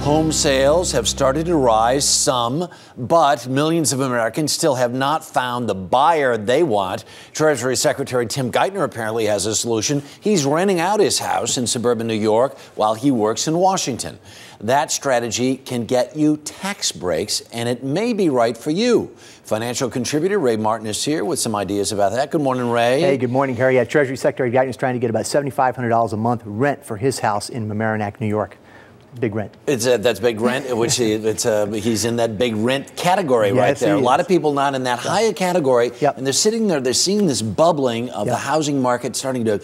Home sales have started to rise some, but millions of Americans still have not found the buyer they want. Treasury Secretary Tim Geithner apparently has a solution. He's renting out his house in suburban New York while he works in Washington. That strategy can get you tax breaks, and it may be right for you. Financial contributor Ray Martin is here with some ideas about that. Good morning, Ray. Hey, good morning, Harry. Treasury Secretary Geithner is trying to get about $7,500 a month rent for his house in Mamaroneck, New York. Big rent. That's big rent, which he's in that big rent category right there. A lot of people not in that higher category, and they're sitting there. They're seeing this bubbling of the housing market starting to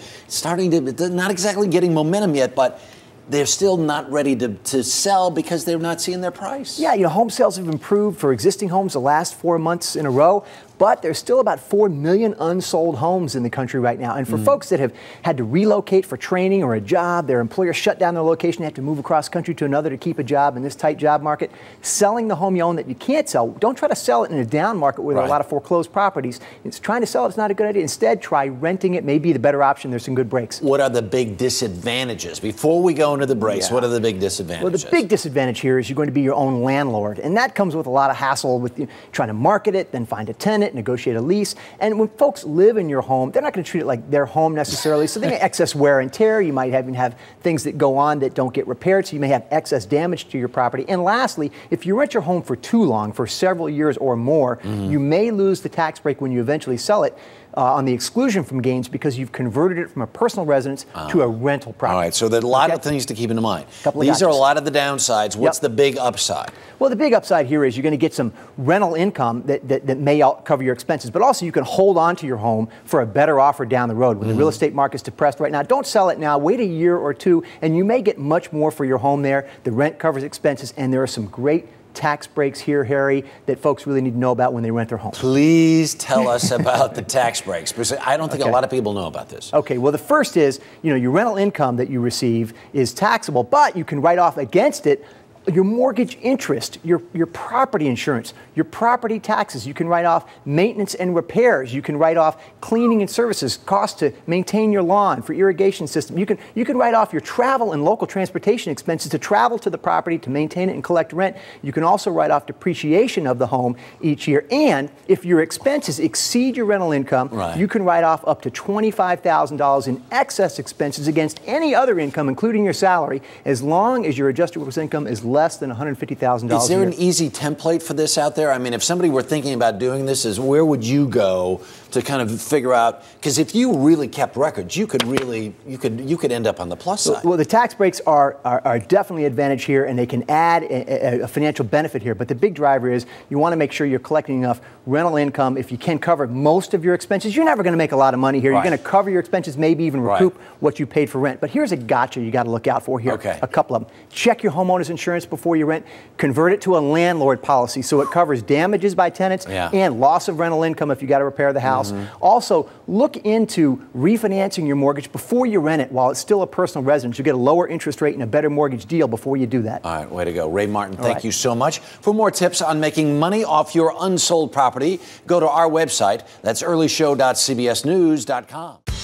not exactly getting momentum yet, but they're still not ready to sell because they're not seeing their price. Yeah, home sales have improved for existing homes the last 4 months in a row, but there's still about 4 million unsold homes in the country right now. And for folks that have had to relocate for training or a job, their employer shut down their location, they have to move across country to another to keep a job in this tight job market, selling the home you own that you can't sell, don't try to sell it in a down market where there are a lot of foreclosed properties. It's trying to sell it, it's not a good idea. Instead, try renting it, may be the better option. There's some good breaks. What are the big disadvantages? Before we go into the breaks, what are the big disadvantages? Well, the big disadvantage here is you're going to be your own landlord, and that comes with a lot of hassle with trying to market it, then find a tenant, negotiate a lease. And when folks live in your home, they're not going to treat it like their home necessarily, so they may excess wear and tear. You might even have things that go on that don't get repaired, so you may have excess damage to your property. And lastly, if you rent your home for too long, for several years or more, you may lose the tax break when you eventually sell it on the exclusion from gains because you've converted it from a personal residence to a rental property. All right, so there are a lot of things to keep in mind. These are a lot of the downsides. What's the big upside? Well, the big upside here is you're going to get some rental income that may cover your expenses, but also you can hold on to your home for a better offer down the road. When the real estate market's depressed right now, don't sell it now. Wait a year or two, and you may get much more for your home there. The rent covers expenses, and there are some great tax breaks here, Harry, that folks really need to know about when they rent their home. Please tell us about the tax breaks, because I don't think a lot of people know about this. Okay, well, the first is, your rental income that you receive is taxable, but you can write off against it your mortgage interest, your property insurance, your property taxes. You can write off maintenance and repairs. You can write off cleaning and services, costs to maintain your lawn, for irrigation system. You can write off your travel and local transportation expenses to travel to the property, to maintain it and collect rent. You can also write off depreciation of the home each year. And if your expenses exceed your rental income, you can write off up to $25,000 in excess expenses against any other income, including your salary, as long as your adjusted gross income is less than $150,000. Is there an easy template for this out there? I mean, if somebody were thinking about doing this, where would you go to kind of figure out? Because if you really kept records, you could end up on the plus side. Well, the tax breaks are definitely an advantage here, and they can add a financial benefit here. But the big driver is you want to make sure you're collecting enough rental income. If you can cover most of your expenses, you're never going to make a lot of money here. You're going to cover your expenses, maybe even recoup what you paid for rent. But here's a gotcha you got to look out for here. A couple of them. Check your homeowner's insurance before you rent. Convert it to a landlord policy so it covers damages by tenants and loss of rental income if you got to repair the house. Also, look into refinancing your mortgage before you rent it while it's still a personal residence. You get a lower interest rate and a better mortgage deal before you do that. All right, way to go. Ray Martin, thank you so much. For more tips on making money off your unsold property, go to our website. That's earlyshow.cbsnews.com.